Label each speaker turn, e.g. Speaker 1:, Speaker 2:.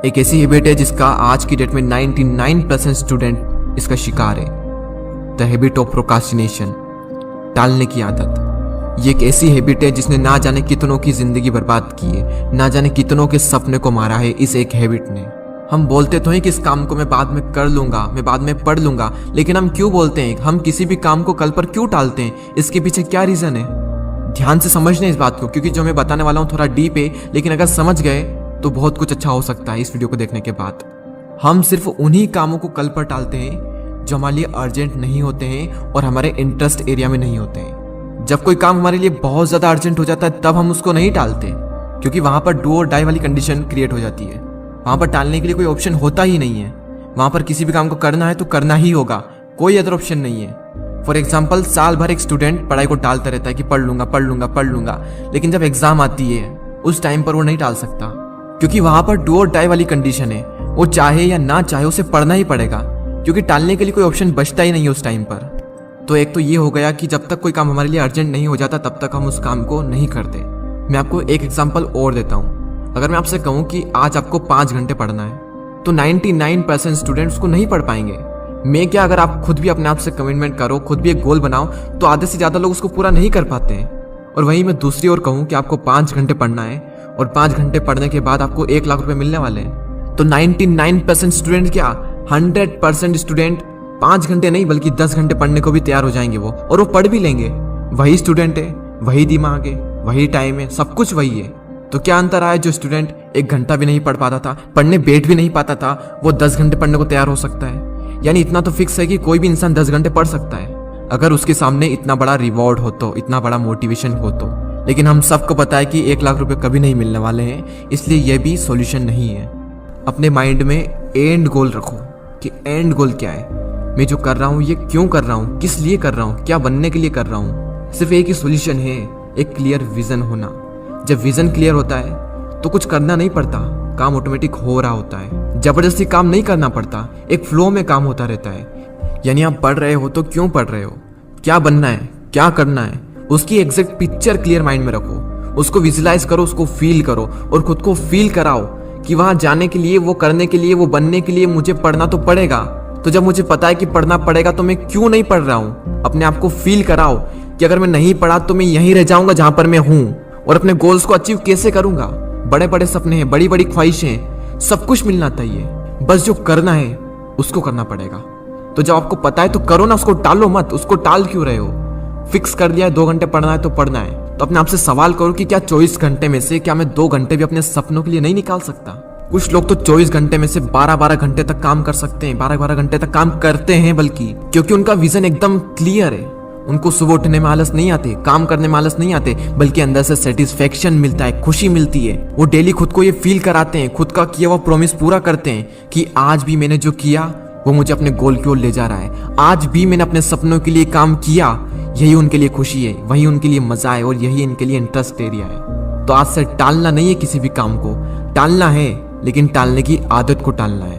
Speaker 1: एक ऐसी हैबिट है जिसका आज की डेट में 99% स्टूडेंट इसका शिकार है। द हैबिट ऑफ प्रोक्रास्टिनेशन, टालने की आदत। ये एक ऐसी हैबिट है जिसने ना जाने कितनों की जिंदगी बर्बाद की है, ना जाने कितनों के सपने को मारा है इस एक हैबिट ने। हम बोलते तो हैं कि इस काम को मैं बाद में कर लूंगा, मैं बाद में पढ़ लूंगा, लेकिन हम क्यों बोलते हैं? हम किसी भी काम को कल पर क्यों टालते हैं? इसके पीछे क्या रीजन है? ध्यान से समझने इस बात को, क्योंकि जो मैं बताने वाला हूँ थोड़ा डीप है, लेकिन अगर समझ गए तो बहुत कुछ अच्छा हो सकता है इस वीडियो को देखने के बाद। हम सिर्फ उन्हीं कामों को कल पर टालते हैं जो हमारे लिए अर्जेंट नहीं होते हैं और हमारे इंटरेस्ट एरिया में नहीं होते हैं। जब कोई काम हमारे लिए बहुत ज़्यादा अर्जेंट हो जाता है तब हम उसको नहीं टालते, क्योंकि वहाँ पर डू और डाई वाली कंडीशन क्रिएट हो जाती है। वहाँ पर टालने के लिए कोई ऑप्शन होता ही नहीं है। वहाँ पर किसी भी काम को करना है तो करना ही होगा, कोई अदर ऑप्शन नहीं है। फॉर एग्जाम्पल, साल भर एक स्टूडेंट पढ़ाई को टालता रहता है कि पढ़ लूंगा पढ़ लूंगा पढ़ लूंगा, लेकिन जब एग्जाम आती है उस टाइम पर वो नहीं टाल सकता, क्योंकि वहाँ पर डू और डाई वाली कंडीशन है। वो चाहे या ना चाहे उसे पढ़ना ही पड़ेगा, क्योंकि टालने के लिए कोई ऑप्शन बचता ही नहीं है उस टाइम पर। तो एक तो ये हो गया कि जब तक कोई काम हमारे लिए अर्जेंट नहीं हो जाता तब तक हम उस काम को नहीं करते। मैं आपको एक एग्जाम्पल और देता हूँ। अगर मैं आपसे कहूँ कि आज आपको 5 घंटे पढ़ना है तो 99% स्टूडेंट्स को नहीं पढ़ पाएंगे। मैं क्या, अगर आप खुद भी अपने आप से कमिटमेंट करो, खुद भी एक गोल बनाओ, तो आधे से ज़्यादा लोग उसको पूरा नहीं कर पाते हैं। और वहीं मैं दूसरी ओर कहूँ कि आपको 5 घंटे पढ़ना है और 5 घंटे पढ़ने के बाद आपको 1 लाख रुपए मिलने वाले हैं, तो 99% स्टूडेंट क्या, 100% स्टूडेंट 5 घंटे नहीं बल्कि 10 घंटे पढ़ने को भी तैयार हो जाएंगे वो, और वो पढ़ भी लेंगे। वही स्टूडेंट है, वही दिमाग है, वही टाइम है, सब कुछ वही है। तो क्या अंतर आया? जो स्टूडेंट 1 घंटा भी नहीं पढ़ पाता था, पढ़ने बैठ भी नहीं पाता था, वो 10 घंटे पढ़ने को तैयार हो सकता है। यानी इतना तो फिक्स है कि कोई भी इंसान 10 घंटे पढ़ सकता है अगर उसके सामने इतना बड़ा रिवॉर्ड हो तो, इतना बड़ा मोटिवेशन हो तो। लेकिन हम सबको पता है कि 1 लाख रुपए कभी नहीं मिलने वाले हैं, इसलिए यह भी सॉल्यूशन नहीं है। अपने माइंड में एंड गोल रखो कि एंड गोल क्या है, मैं जो कर रहा हूँ ये क्यों कर रहा हूँ, किस लिए कर रहा हूँ, क्या बनने के लिए कर रहा हूँ। सिर्फ एक ही सॉल्यूशन है, एक क्लियर विजन होना। जब विजन क्लियर होता है तो कुछ करना नहीं पड़ता, काम ऑटोमेटिक हो रहा होता है। जबरदस्ती काम नहीं करना पड़ता, एक फ्लो में काम होता रहता है। यानी आप पढ़ रहे हो तो क्यों पढ़ रहे हो, क्या बनना है, क्या करना है, उसकी एग्जैक्ट पिक्चर क्लियर माइंड में रखो, उसको विजुलाइज करो, उसको फील करो और खुद को फील कराओ कि वहां जाने के लिए, वो करने के लिए, वो बनने के लिए मुझे पढ़ना तो पड़ेगा। तो जब मुझे पता है कि पढ़ना पड़ेगा तो मैं क्यों नहीं पढ़ रहा हूँ? अपने आप को फील कराओ कि अगर मैं नहीं पढ़ा तो मैं यहीं रह जाऊंगा जहां पर मैं हूँ, और अपने गोल्स को अचीव कैसे करूंगा। बड़े बड़े सपने हैं, बड़ी बड़ी ख्वाहिशें, सब कुछ मिलना चाहिए, बस जो करना है उसको करना पड़ेगा। तो जब आपको पता है तो करो ना, उसको टालो मत। उसको टाल क्यों रहे हो? फिक्स कर लिया है 2 घंटे पढ़ना है तो पढ़ना है, तो अपने आप से सवाल करो कि क्या 24 घंटे में से क्या मैं 2 घंटे भी अपने सपनों के लिए नहीं निकाल सकता? कुछ लोग तो 24 घंटे में से 12-12 घंटे तक काम कर सकते हैं, 12-12 घंटे तक काम करते हैं, बल्कि क्योंकि उनका विजन एकदम क्लियर है। उनको सुबह उठने में आलस नहीं आते, काम करने में आलस नहीं आते, बल्कि अंदर से सेटिस्फेक्शन मिलता है, खुशी मिलती है। वो डेली खुद को ये फील कराते हैं, खुद का किया हुआ प्रॉमिस पूरा करते हैं कि आज भी मैंने जो किया वो मुझे अपने गोल की ओर ले जा रहा है, आज भी मैंने अपने सपनों के लिए काम किया। यही उनके लिए खुशी है, वही उनके लिए मजा है और यही इनके लिए इंटरेस्ट एरिया है। तो आज से टालना नहीं है, किसी भी काम को टालना है, लेकिन टालने की आदत को टालना है।